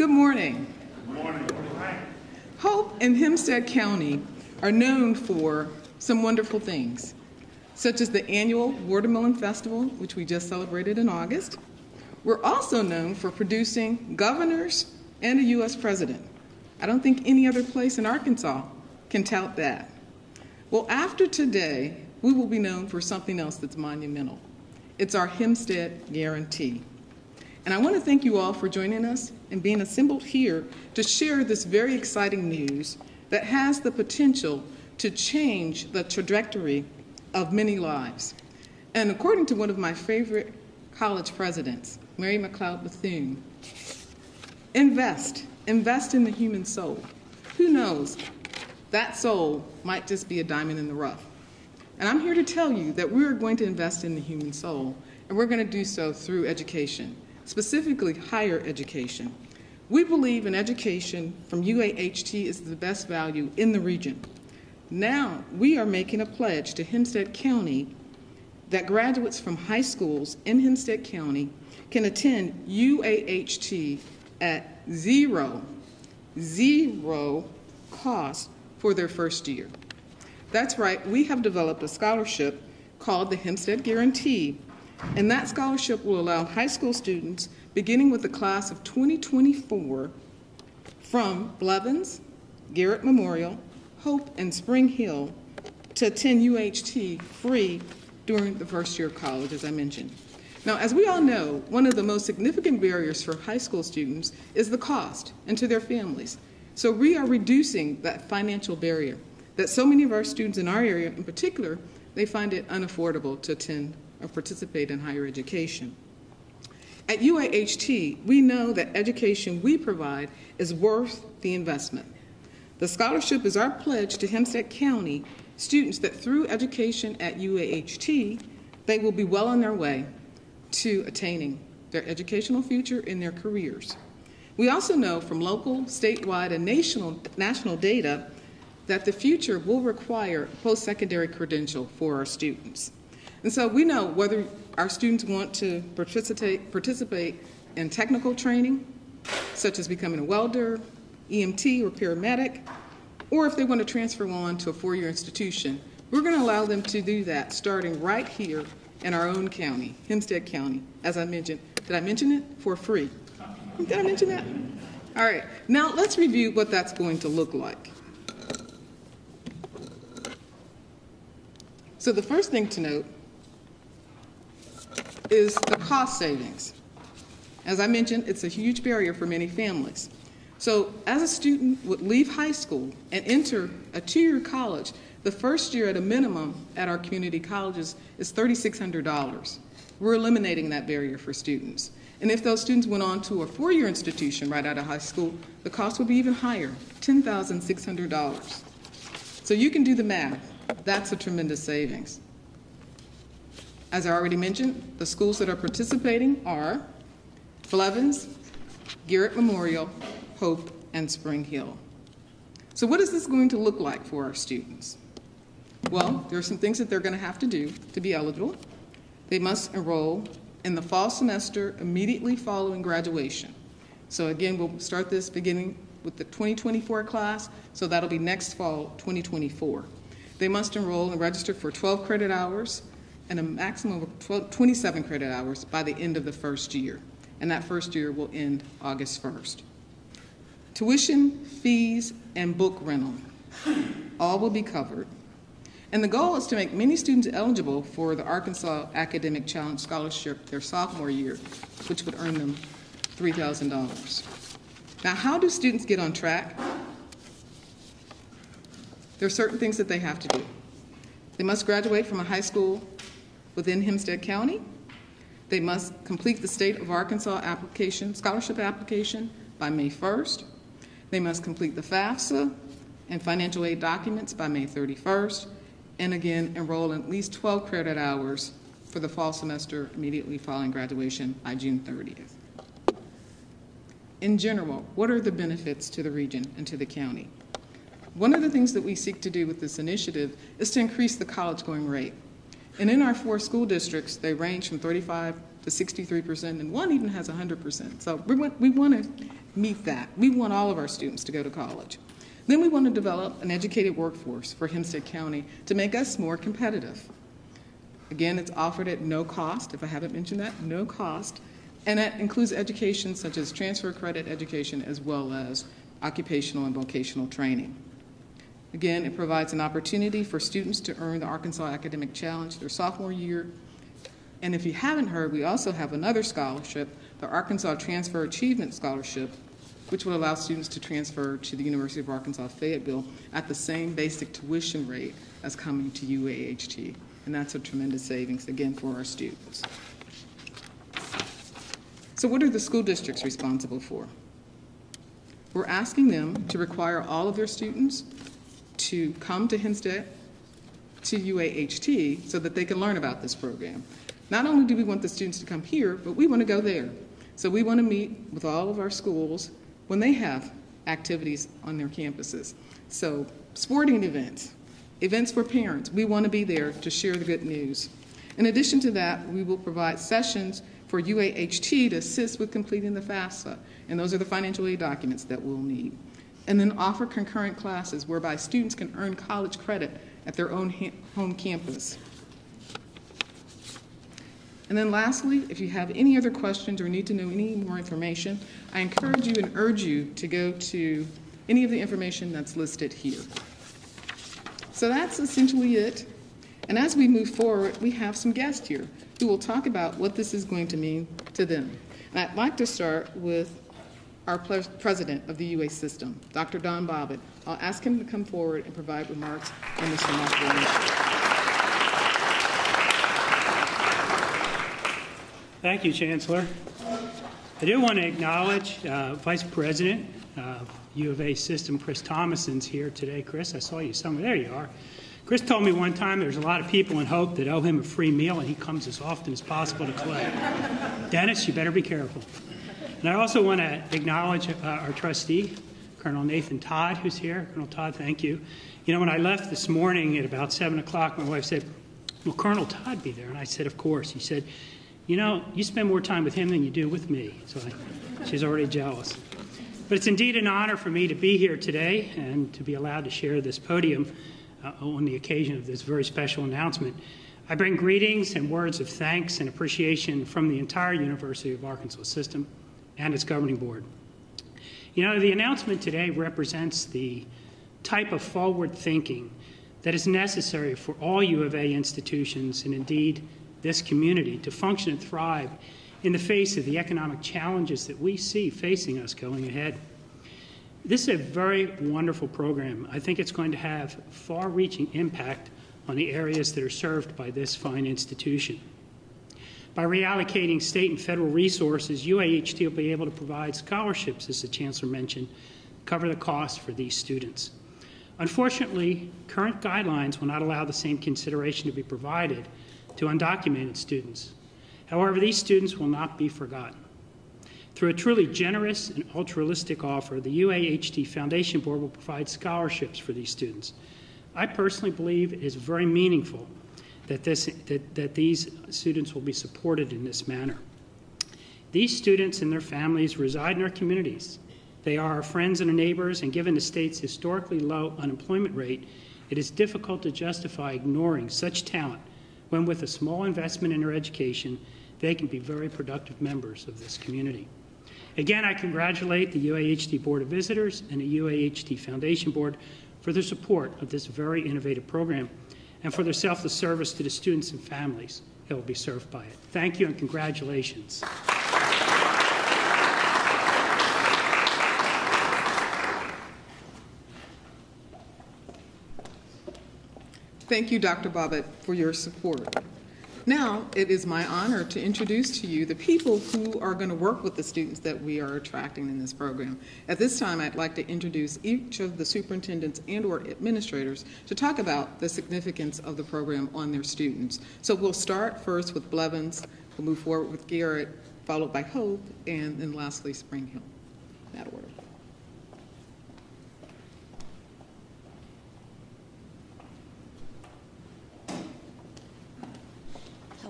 Good morning. Good morning. Hope and Hempstead County are known for some wonderful things, such as the annual Watermelon Festival, which we just celebrated in August. We're also known for producing governors and a U.S. president. I don't think any other place in Arkansas can tout that. Well, after today, we will be known for something else that's monumental. It's our Hempstead Guarantee. And I want to thank you all for joining us and being assembled here to share this very exciting news that has the potential to change the trajectory of many lives. And according to one of my favorite college presidents, Mary McLeod Bethune, invest in the human soul. Who knows, that soul might just be a diamond in the rough. And I'm here to tell you that we're going to invest in the human soul, and we're going to do so through education, specifically higher education. We believe in education from UAHT is the best value in the region. Now, we are making a pledge to Hempstead County that graduates from high schools in Hempstead County can attend UAHT at zero cost for their first year. That's right, we have developed a scholarship called the Hempstead Guarantee, and that scholarship will allow high school students, beginning with the class of 2024, from Blevins, Garrett Memorial, Hope, and Spring Hill, to attend UAHT free during the first year of college, as I mentioned. Now, as we all know, one of the most significant barriers for high school students is the cost, and to their families. So we are reducing that financial barrier that so many of our students in our area in particular, they find it unaffordable to attend or participate in higher education. At UAHT, we know that education we provide is worth the investment. The scholarship is our pledge to Hempstead County students that through education at UAHT, they will be well on their way to attaining their educational future in their careers. We also know from local, statewide, and national data that the future will require post-secondary credential for our students. And so we know whether our students want to participate in technical training, such as becoming a welder, EMT, or paramedic, or if they want to transfer on to a four-year institution, we're going to allow them to do that starting right here in our own county, Hempstead County, as I mentioned. Did I mention it? For free. Did I mention that? All right, now let's review what that's going to look like. So the first thing to note is the cost savings. As I mentioned, it's a huge barrier for many families. So as a student would leave high school and enter a two-year college, the first year at a minimum at our community colleges is $3,600. We're eliminating that barrier for students. And if those students went on to a four-year institution right out of high school, the cost would be even higher, $10,600. So you can do the math. That's a tremendous savings. As I already mentioned, the schools that are participating are Blevins, Garrett Memorial, Hope, and Spring Hill. So what is this going to look like for our students? Well, there are some things that they're going to have to do to be eligible. They must enroll in the fall semester immediately following graduation. So again, we'll start this beginning with the 2024 class, so that'll be next fall, 2024. They must enroll and register for 12 credit hours and a maximum of 27 credit hours by the end of the first year. And that first year will end August 1st. Tuition, fees, and book rental, all will be covered. And the goal is to make many students eligible for the Arkansas Academic Challenge Scholarship their sophomore year, which would earn them $3,000. Now, how do students get on track? There are certain things that they have to do. They must graduate from a high school within Hempstead County. They must complete the State of Arkansas scholarship application by May 1st. They must complete the FAFSA and financial aid documents by May 31st. And again, enroll in at least 12 credit hours for the fall semester immediately following graduation by June 30th. In general, what are the benefits to the region and to the county? One of the things that we seek to do with this initiative is to increase the college-going rate. And in our 4 school districts, they range from 35 to 63%, and one even has 100%. So we want to meet that. We want all of our students to go to college. Then we want to develop an educated workforce for Hempstead County to make us more competitive. Again, it's offered at no cost, if I haven't mentioned that, no cost. And that includes education such as transfer credit education as well as occupational and vocational training. Again, it provides an opportunity for students to earn the Arkansas Academic Challenge their sophomore year. And if you haven't heard, we also have another scholarship, the Arkansas Transfer Achievement Scholarship, which will allow students to transfer to the University of Arkansas Fayetteville at the same basic tuition rate as coming to UAHT. And that's a tremendous savings, again, for our students. So what are the school districts responsible for? We're asking them to require all of their students to come to Hempstead, to UAHT, so that they can learn about this program. Not only do we want the students to come here, but we want to go there. So we want to meet with all of our schools when they have activities on their campuses. So sporting events, events for parents, we want to be there to share the good news. In addition to that, we will provide sessions for UAHT to assist with completing the FAFSA, and those are the financial aid documents that we'll need. And then offer concurrent classes whereby students can earn college credit at their own home campus. And then lastly, if you have any other questions or need to know any more information, I encourage you and urge you to go to any of the information that's listed here. So that's essentially it. And as we move forward, we have some guests here who will talk about what this is going to mean to them. And I'd like to start with our president of the UA system, Dr. Don Bobbitt. I'll ask him to come forward and provide remarks on this remarkable initiative. Thank you, Chancellor. I do want to acknowledge Vice President of U of A System, Chris Thomason's here today. Chris, I saw you somewhere. There you are. Chris told me one time there's a lot of people in Hope that owe him a free meal, and he comes as often as possible to collect. Dennis, you better be careful. And I also want to acknowledge our trustee, Colonel Nathan Todd, who's here. Colonel Todd, thank you. You know, when I left this morning at about 7 o'clock, my wife said, "Will Colonel Todd be there?" And I said, "Of course." He said, "You know, you spend more time with him than you do with me." So she's already jealous. But it's indeed an honor for me to be here today and to be allowed to share this podium on the occasion of this very special announcement. I bring greetings and words of thanks and appreciation from the entire University of Arkansas system and its governing board. You know, the announcement today represents the type of forward thinking that is necessary for all U of A institutions and indeed this community to function and thrive in the face of the economic challenges that we see facing us going ahead. This is a very wonderful program. I think it's going to have far-reaching impact on the areas that are served by this fine institution. By reallocating state and federal resources, UAHT will be able to provide scholarships, as the Chancellor mentioned, cover the cost for these students. Unfortunately, current guidelines will not allow the same consideration to be provided to undocumented students. However, these students will not be forgotten. Through a truly generous and altruistic offer, the UAHT Foundation Board will provide scholarships for these students. I personally believe it is very meaningful that these students will be supported in this manner. These students and their families reside in our communities. They are our friends and our neighbors, and given the state's historically low unemployment rate, it is difficult to justify ignoring such talent when with a small investment in their education, they can be very productive members of this community. Again, I congratulate the UAHT Board of Visitors and the UAHT Foundation Board for their support of this very innovative program and for their selfless service to the students and families that will be served by it. Thank you and congratulations. Thank you, Dr. Bobbitt, for your support. Now, it is my honor to introduce to you the people who are going to work with the students that we are attracting in this program. At this time, I'd like to introduce each of the superintendents and/or administrators to talk about the significance of the program on their students. So we'll start first with Blevins, we'll move forward with Garrett, followed by Hope, and then lastly, Spring Hill. In that order.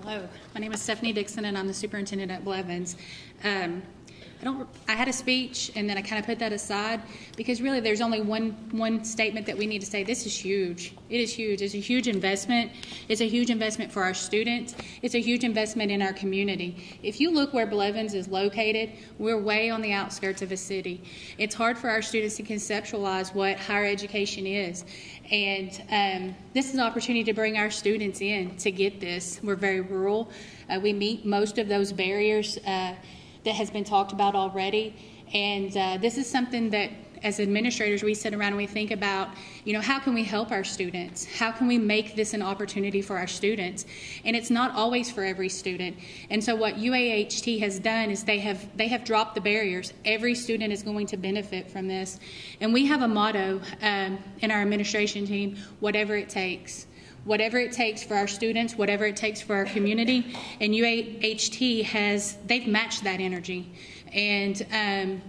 Hello, my name is Stephanie Dixon and I'm the superintendent at Blevins. I had a speech and then I kind of put that aside because really there's only one statement that we need to say. This is huge. It is huge. It's a huge investment. It's a huge investment for our students. It's a huge investment in our community. If you look where Blevins is located, we're way on the outskirts of a city. It's hard for our students to conceptualize what higher education is. And this is an opportunity to bring our students in to get this. We're very rural. We meet most of those barriers that has been talked about already. And this is something that as administrators we sit around and we think about, you know, how can we help our students? How can we make this an opportunity for our students? And it's not always for every student. And so what UAHT has done is they have dropped the barriers. Every student is going to benefit from this. And we have a motto in our administration team, whatever it takes. Whatever it takes for our students, whatever it takes for our community. And UAHT they've matched that energy. And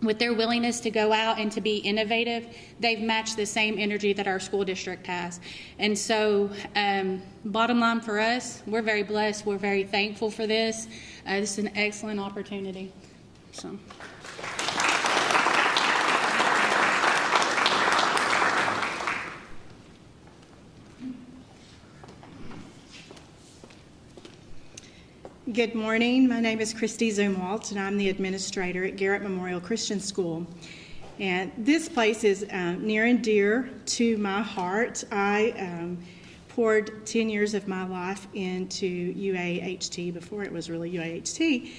with their willingness to go out and to be innovative, they've matched the same energy that our school district has. And so bottom line for us, we're very blessed. We're very thankful for this. This is an excellent opportunity. So. Good morning. My name is Christy Zumwalt, and I'm the administrator at Garrett Memorial Christian School. And this place is near and dear to my heart. I poured 10 years of my life into UAHT before it was really UAHT.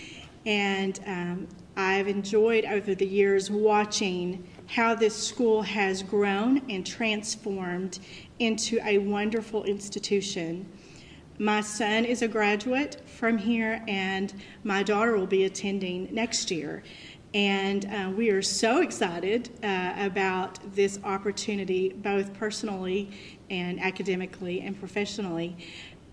And I've enjoyed over the years watching how this school has grown and transformed into a wonderful institution. My son is a graduate from here, and my daughter will be attending next year. And we are so excited about this opportunity, both personally and academically and professionally.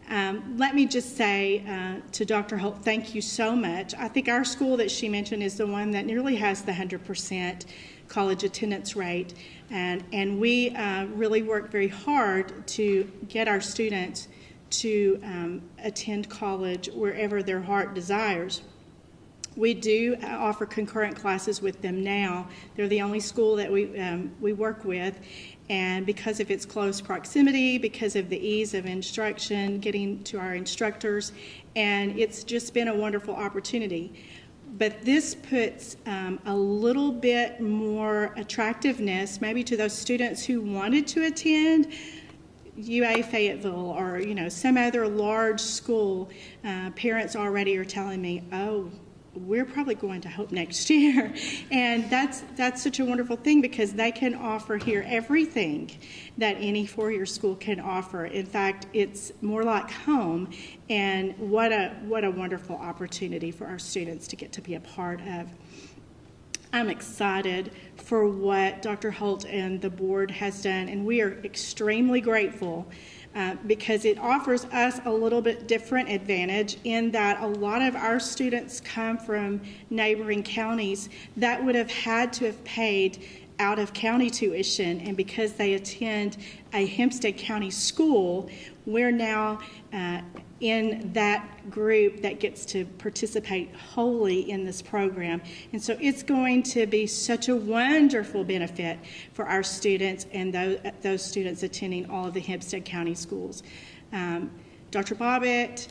Let me just say to Dr. Holt, thank you so much. I think our school that she mentioned is the one that nearly has the 100% college attendance rate. And we really work very hard to get our students to attend college wherever their heart desires. We do offer concurrent classes with them now. They're the only school that we work with, and because of its close proximity, because of the ease of instruction, getting to our instructors, and it's just been a wonderful opportunity. But this puts a little bit more attractiveness maybe to those students who wanted to attend UA Fayetteville or, you know, some other large school. Parents already are telling me, oh, we're probably going to Hope next year. And that's such a wonderful thing because they can offer here everything that any four-year school can offer. In fact, it's more like home, and what a wonderful opportunity for our students to get to be a part of. I'm excited for what Dr. Holt and the board has done, and we are extremely grateful because it offers us a little bit different advantage in that a lot of our students come from neighboring counties that would have had to have paid out-of-county tuition, and because they attend a Hempstead County school, we're now in that group that gets to participate wholly in this program. And so it's going to be such a wonderful benefit for our students and those students attending all of the Hempstead County schools. Dr. Bobbitt,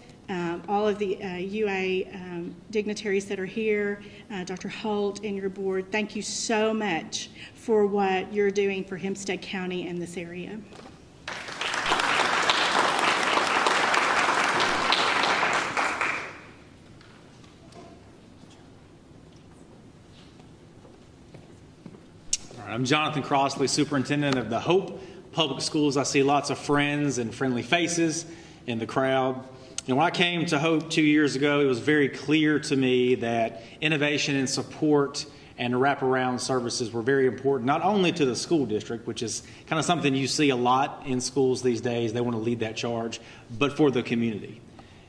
all of the UA dignitaries that are here, Dr. Holt and your board, thank you so much for what you're doing for Hempstead County and this area. I'm Jonathan Crossley, Superintendent of the Hope Public Schools. I see lots of friends and friendly faces in the crowd. And when I came to Hope 2 years ago, it was very clear to me that innovation and support and wraparound services were very important, not only to the school district, which is kind of something you see a lot in schools these days. They want to lead that charge, but for the community.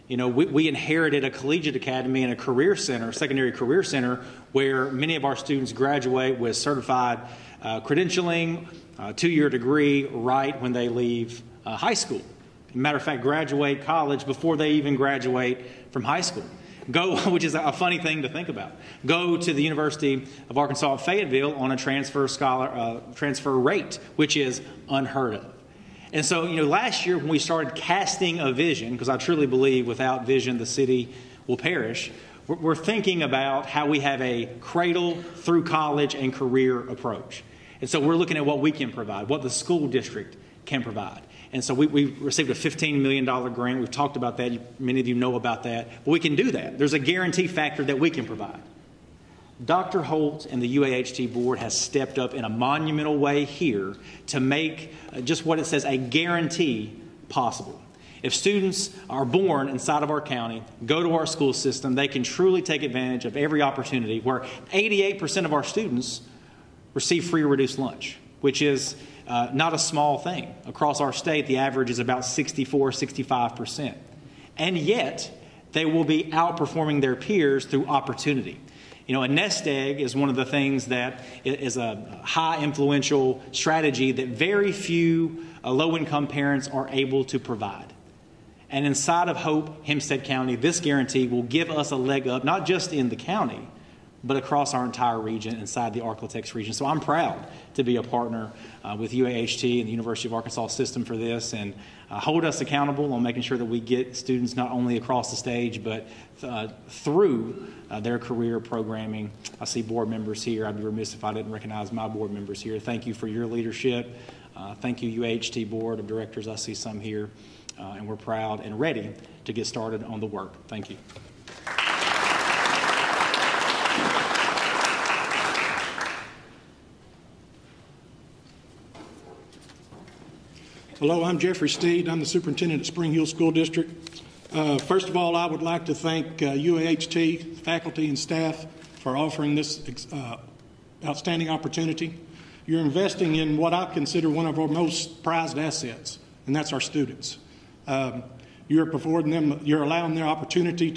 You know, we inherited a collegiate academy and a career center, secondary career center, where many of our students graduate with certified credentialing, 2-year degree right when they leave high school. Matter of fact, graduate college before they even graduate from high school. Go, which is a funny thing to think about, go to the University of Arkansas at Fayetteville on a transfer rate, which is unheard of. And so, last year when we started casting a vision, because I truly believe without vision the city will perish, we're thinking about how we have a cradle through college and career approach. And so we're looking at what we can provide, what the school district can provide. And so we received a $15 million grant. We've talked about that. Many of you know about that. But we can do that. There's a guarantee factor that we can provide. Dr. Holt and the UAHT board has stepped up in a monumental way here to make just what it says, a guarantee, possible. If students are born inside of our county, go to our school system, they can truly take advantage of every opportunity, where 88% of our students receive free or reduced lunch, which is not a small thing. Across our state, the average is about 65%. And yet, they will be outperforming their peers through opportunity. A nest egg is one of the things that is a high influential strategy that very few low-income parents are able to provide. And inside of Hope, Hempstead County, this guarantee will give us a leg up, not just in the county, but across our entire region, inside the Arklatex region. So I'm proud to be a partner with UAHT and the University of Arkansas system for this, and hold us accountable on making sure that we get students not only across the stage, but through their career programming. I see board members here. I'd be remiss if I didn't recognize my board members here. Thank you for your leadership. Thank you, UAHT Board of Directors. I see some here, and we're proud and ready to get started on the work. Thank you. Hello, I'm Jeffrey Steed. I'm the superintendent at Spring Hill School District. First of all, I would like to thank UAHT, faculty and staff for offering this outstanding opportunity. You're investing in what I consider one of our most prized assets, and that's our students. You're allowing their opportunity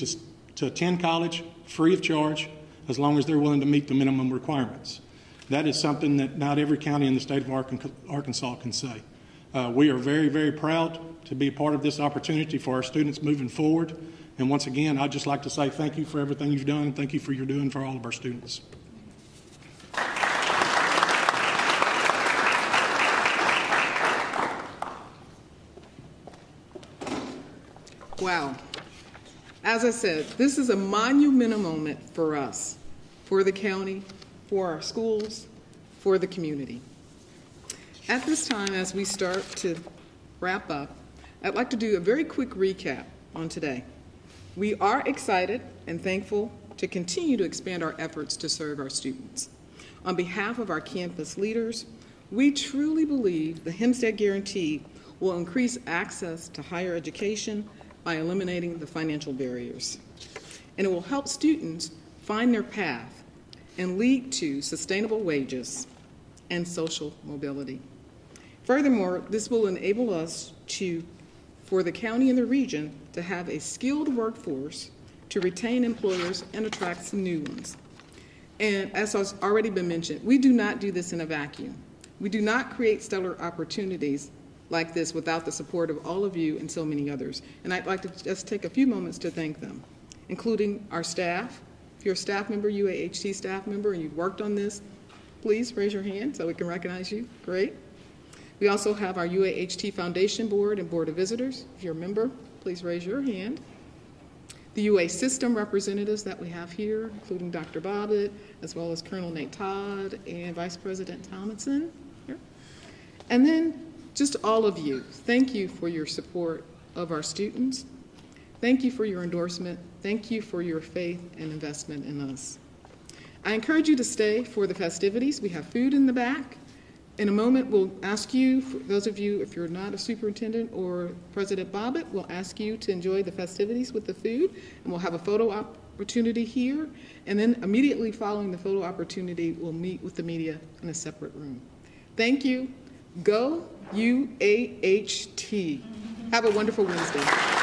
to attend college free of charge, as long as they're willing to meet the minimum requirements. That is something that not every county in the state of Arkansas can say. We are very, very proud to be a part of this opportunity for our students moving forward. And once again, I'd just like to say thank you for everything you've done. Thank you for your doing for all of our students. Wow. As I said, this is a monumental moment for us, for the county, for our schools, for the community. At this time, as we start to wrap up, I'd like to do a very quick recap on today. We are excited and thankful to continue to expand our efforts to serve our students. On behalf of our campus leaders, we truly believe the Hempstead Guarantee will increase access to higher education by eliminating the financial barriers. And it will help students find their path and lead to sustainable wages and social mobility. Furthermore, this will enable us for the county and the region to have a skilled workforce to retain employers and attract some new ones. And as has already been mentioned, we do not do this in a vacuum. We do not create stellar opportunities like this without the support of all of you and so many others. And I'd like to just take a few moments to thank them, including our staff. If you're a staff member, UAHT staff member, and you've worked on this, please raise your hand so we can recognize you. Great. We also have our UAHT Foundation Board and Board of Visitors. If you're a member, please raise your hand. The UA system representatives that we have here, including Dr. Bobbitt, as well as Colonel Nate Todd and Vice President Tomlinson. Here. And then just all of you, thank you for your support of our students. Thank you for your endorsement. Thank you for your faith and investment in us. I encourage you to stay for the festivities. We have food in the back. In a moment, we'll ask you, for those of you, if you're not a superintendent or President Bobbitt, we'll ask you to enjoy the festivities with the food, and we'll have a photo opportunity here. And then immediately following the photo opportunity, we'll meet with the media in a separate room. Thank you. Go UAHT. Have a wonderful Wednesday.